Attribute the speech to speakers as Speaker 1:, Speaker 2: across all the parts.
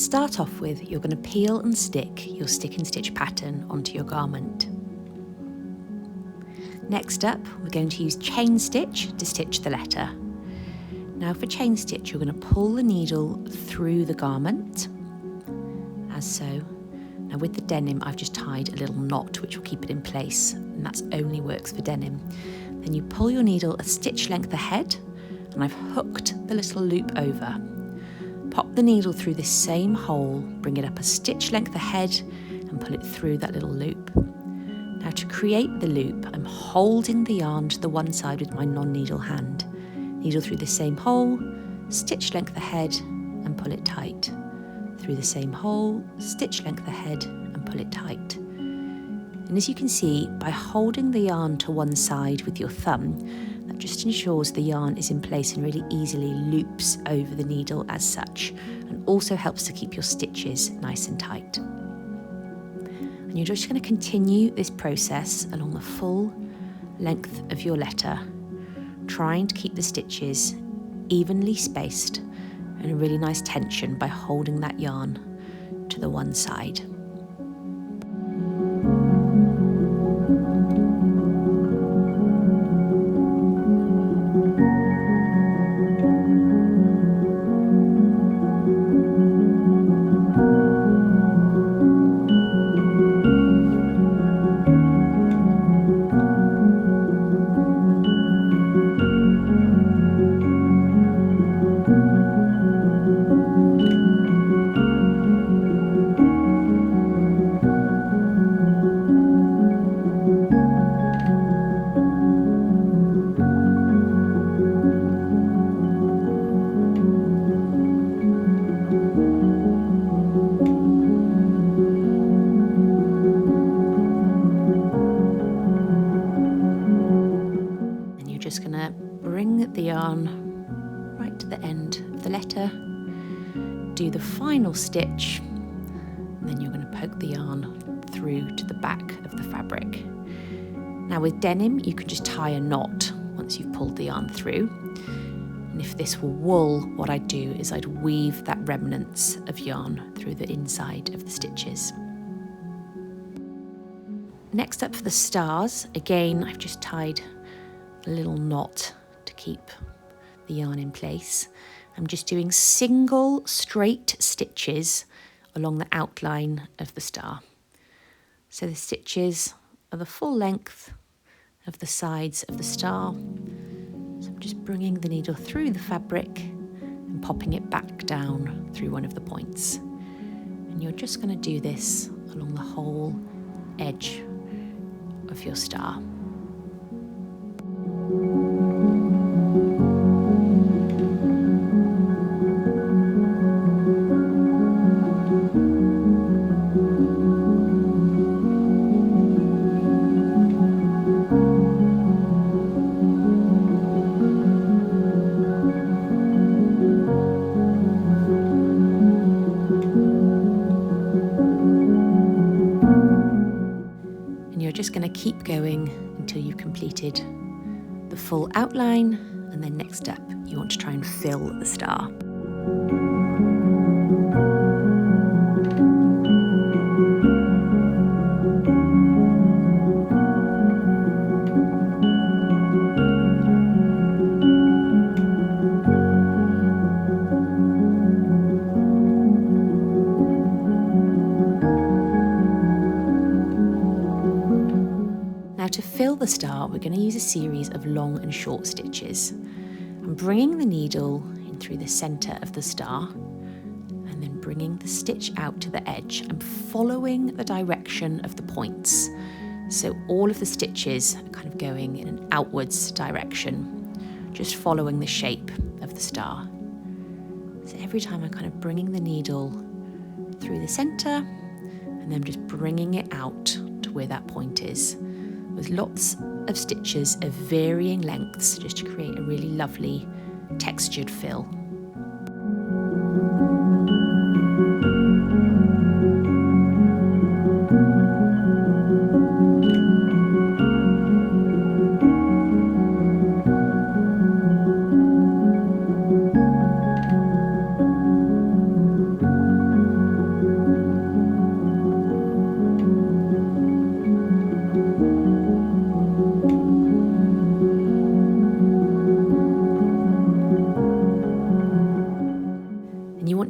Speaker 1: start off with, you're going to peel and stick your stick and stitch pattern onto your garment. Next up, we're going to use chain stitch to stitch the letter. Now for chain stitch, you're going to pull the needle through the garment, as so. Now with the denim, I've just tied a little knot which will keep it in place, and that only works for denim. Then you pull your needle a stitch length ahead, and I've hooked the little loop over. Pop the needle through this same hole, bring it up a stitch length ahead, and pull it through that little loop. Now to create the loop, I'm holding the yarn to the one side with my non-needle hand. Needle through the same hole, stitch length ahead, and pull it tight. Through the same hole, stitch length ahead, and pull it tight. And as you can see, by holding the yarn to one side with your thumb, that just ensures the yarn is in place and really easily loops over the needle as such, and also helps to keep your stitches nice and tight. And you're just going to continue this process along the full length of your letter, trying to keep the stitches evenly spaced and a really nice tension by holding that yarn to the one side. Just going to bring the yarn right to the end of the letter, do the final stitch, and then you're going to poke the yarn through to the back of the fabric. Now with denim, you can just tie a knot once you've pulled the yarn through. And if this were wool, what I'd do is I'd weave that remnants of yarn through the inside of the stitches. Next up for the stars, again, I've just tied a little knot to keep the yarn in place. I'm just doing single straight stitches along the outline of the star. So the stitches are the full length of the sides of the star. So I'm just bringing the needle through the fabric and popping it back down through one of the points. And you're just going to do this along the whole edge of your star. And you're just going to keep going until you've completed the full outline, and then next up you want to try and fill the star. Now to fill the star, we're going to use a series of long and short stitches. I'm bringing the needle in through the centre of the star and then bringing the stitch out to the edge. I'm following the direction of the points. So all of the stitches are kind of going in an outwards direction, just following the shape of the star. So every time I'm kind of bringing the needle through the centre and then just bringing it out to where that point is, with lots of stitches of varying lengths, just to create a really lovely textured fill.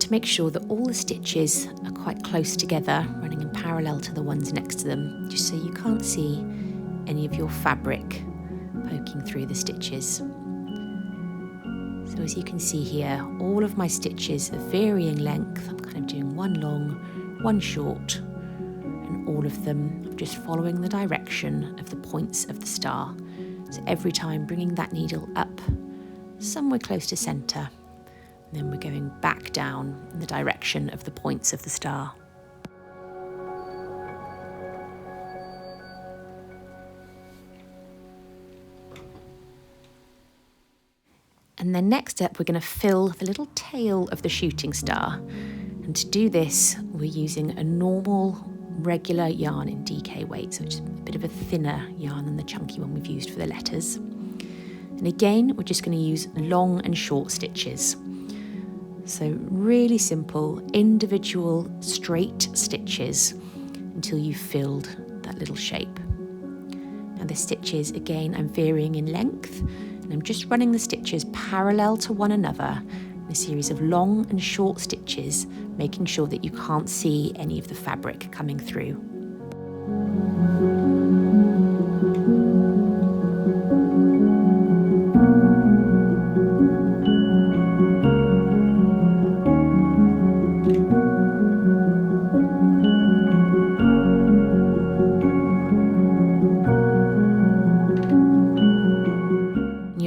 Speaker 1: to make sure that all the stitches are quite close together, running in parallel to the ones next to them, just so you can't see any of your fabric poking through the stitches. So as you can see here, all of my stitches are varying length. I'm kind of doing one long, one short, and all of them I'm just following the direction of the points of the star. So every time bringing that needle up somewhere close to centre, and then we're going back down in the direction of the points of the star. And then next up, we're going to fill the little tail of the shooting star. And to do this, we're using a normal, regular yarn in DK weight, so it's a bit of a thinner yarn than the chunky one we've used for the letters. And again, we're just going to use long and short stitches. So really simple, individual, straight stitches until you've filled that little shape. Now the stitches, again, I'm varying in length, and I'm just running the stitches parallel to one another in a series of long and short stitches, making sure that you can't see any of the fabric coming through.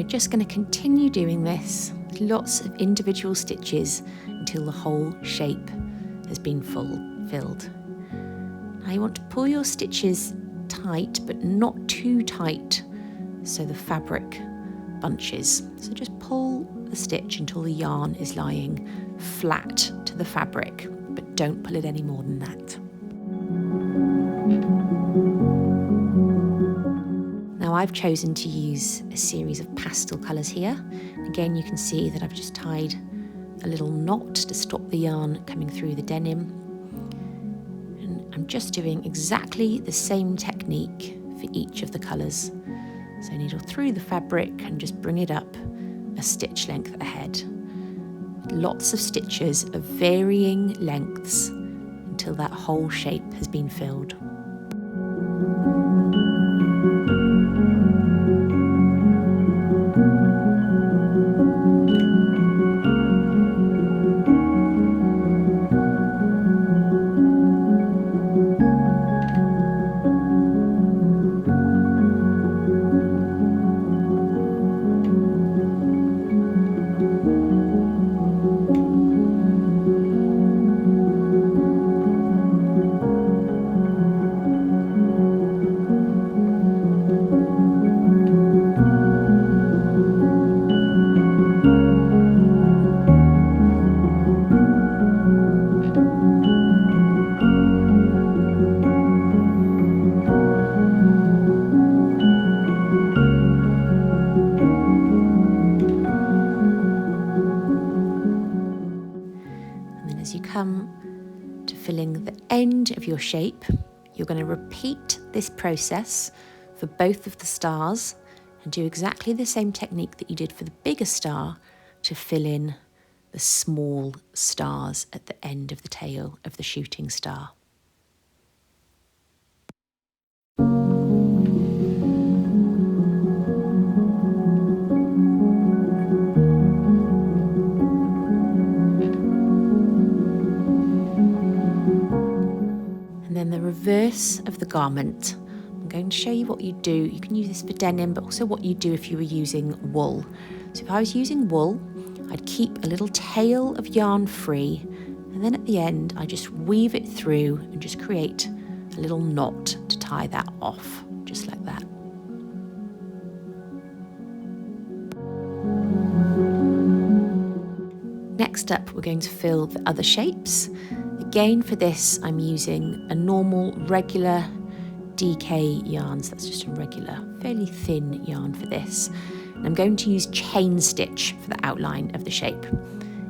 Speaker 1: Just going to continue doing this with lots of individual stitches until the whole shape has been filled. Now you want to pull your stitches tight, but not too tight so the fabric bunches. So just pull the stitch until the yarn is lying flat to the fabric, but don't pull it any more than that. Now I've chosen to use a series of pastel colours here. Again, you can see that I've just tied a little knot to stop the yarn coming through the denim. And I'm just doing exactly the same technique for each of the colours. So needle through the fabric and just bring it up a stitch length ahead. Lots of stitches of varying lengths until that whole shape has been filled. As you come to filling the end of your shape, you're going to repeat this process for both of the stars and do exactly the same technique that you did for the bigger star to fill in the small stars at the end of the tail of the shooting star. Then the reverse of the garment. I'm going to show you what you do. You can use this for denim, but also what you do if you were using wool. So if I was using wool, I'd keep a little tail of yarn free, and then at the end, I just weave it through and just create a little knot to tie that off, just like that. Next up, we're going to fill the other shapes. Again, for this, I'm using a normal, regular DK yarn. So that's just a regular, fairly thin yarn for this. And I'm going to use chain stitch for the outline of the shape.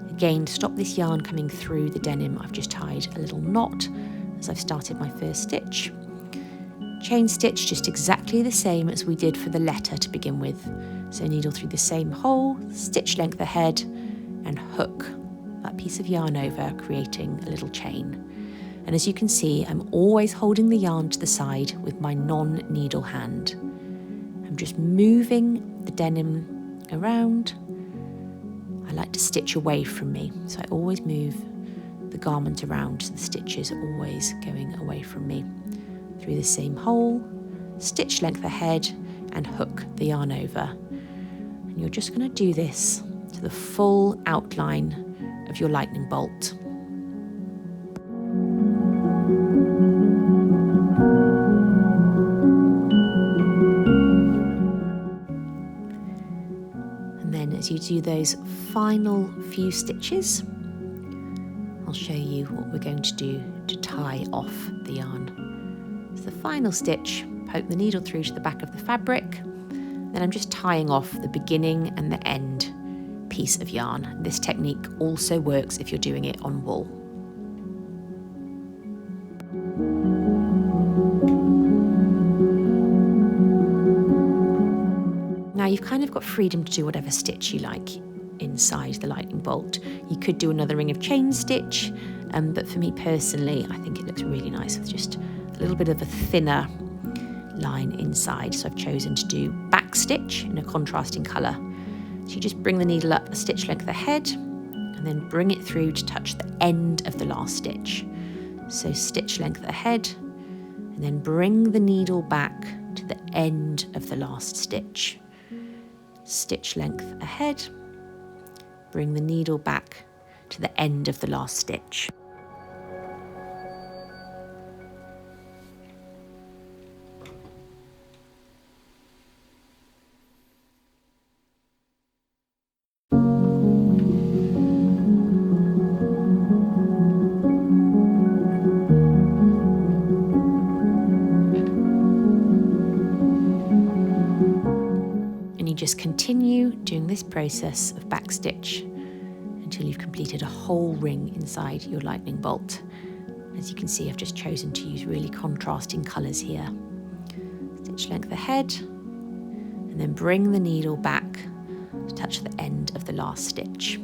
Speaker 1: Again, to stop this yarn coming through the denim, I've just tied a little knot as I've started my first stitch. Chain stitch, just exactly the same as we did for the letter to begin with. So needle through the same hole, stitch length ahead, and hook that piece of yarn over, creating a little chain. And as you can see, I'm always holding the yarn to the side with my non-needle hand. I'm just moving the denim around. I like to stitch away from me, so I always move the garment around so the stitches are always going away from me. Through the same hole, stitch length ahead and hook the yarn over. And you're just going to do this to the full outline of your lightning bolt. And then as you do those final few stitches, I'll show you what we're going to do to tie off the yarn. So the final stitch, poke the needle through to the back of the fabric, then I'm just tying off the beginning and the end piece of yarn. This technique also works if you're doing it on wool. Now you've kind of got freedom to do whatever stitch you like inside the lightning bolt. You could do another ring of chain stitch, but for me personally, I think it looks really nice with just a little bit of a thinner line inside. So I've chosen to do backstitch in a contrasting colour. So you just bring the needle up a stitch length ahead and then bring it through to touch the end of the last stitch. So stitch length ahead and then bring the needle back to the end of the last stitch. Stitch length ahead, bring the needle back to the end of the last stitch. Just continue doing this process of backstitch until you've completed a whole ring inside your lightning bolt. As you can see, I've just chosen to use really contrasting colours here. Stitch length ahead and then bring the needle back to touch the end of the last stitch.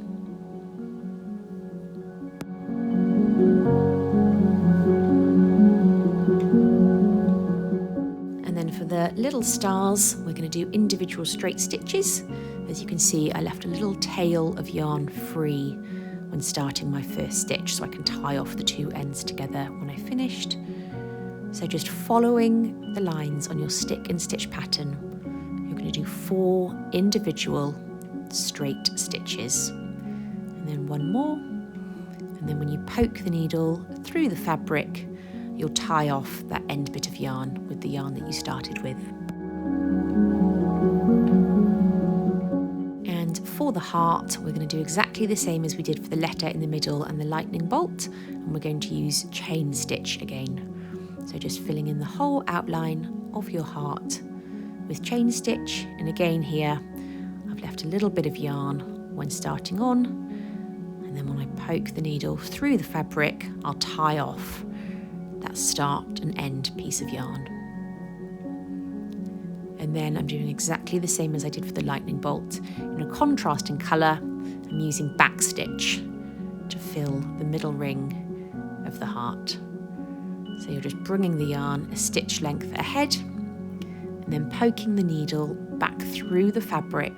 Speaker 1: For the little stars, we're going to do individual straight stitches. As you can see, I left a little tail of yarn free when starting my first stitch, so I can tie off the two ends together when I finished. So just following the lines on your stick and stitch pattern, you're going to do 4 individual straight stitches. And then one more. And then when you poke the needle through the fabric, you'll tie off that end bit of yarn with the yarn that you started with. And for the heart, we're going to do exactly the same as we did for the letter in the middle and the lightning bolt, and we're going to use chain stitch again. So just filling in the whole outline of your heart with chain stitch, and again here, I've left a little bit of yarn when starting on, and then when I poke the needle through the fabric, I'll tie off that start and end piece of yarn. And then I'm doing exactly the same as I did for the lightning bolt. In a contrasting colour, I'm using backstitch to fill the middle ring of the heart. So you're just bringing the yarn a stitch length ahead and then poking the needle back through the fabric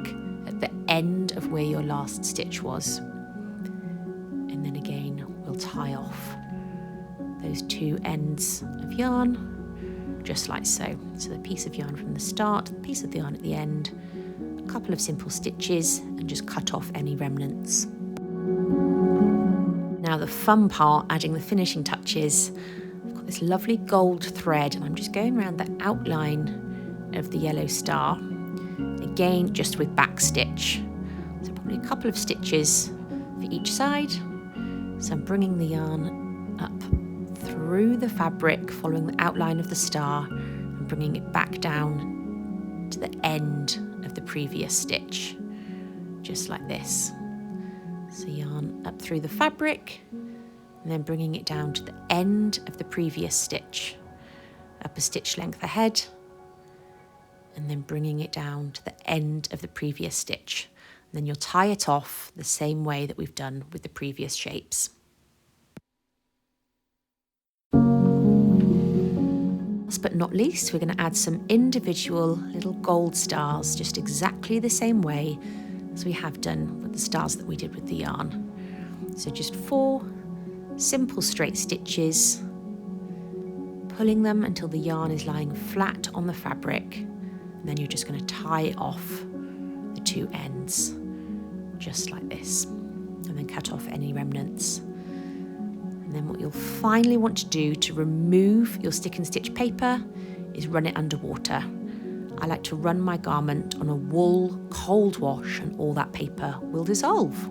Speaker 1: at the end of where your last stitch was. And then again, we'll tie off those two ends of yarn, just like so. So the piece of yarn from the start, the piece of the yarn at the end, a couple of simple stitches, and just cut off any remnants. Now the fun part, adding the finishing touches. I've got this lovely gold thread, and I'm just going around the outline of the yellow star, again just with backstitch. So probably a couple of stitches for each side. So I'm bringing the yarn up through the fabric, following the outline of the star, and bringing it back down to the end of the previous stitch, just like this. So yarn up through the fabric, and then bringing it down to the end of the previous stitch, up a stitch length ahead, and then bringing it down to the end of the previous stitch. then you'll tie it off the same way that we've done with the previous shapes. Last but not least, we're going to add some individual little gold stars, just exactly the same way as we have done with the stars that we did with the yarn. So just 4 simple straight stitches, pulling them until the yarn is lying flat on the fabric, and then you're just going to tie off the 2 ends, just like this, and then cut off any remnants. And then what you'll finally want to do to remove your stick and stitch paper is run it under water. I like to run my garment on a wool cold wash, and all that paper will dissolve.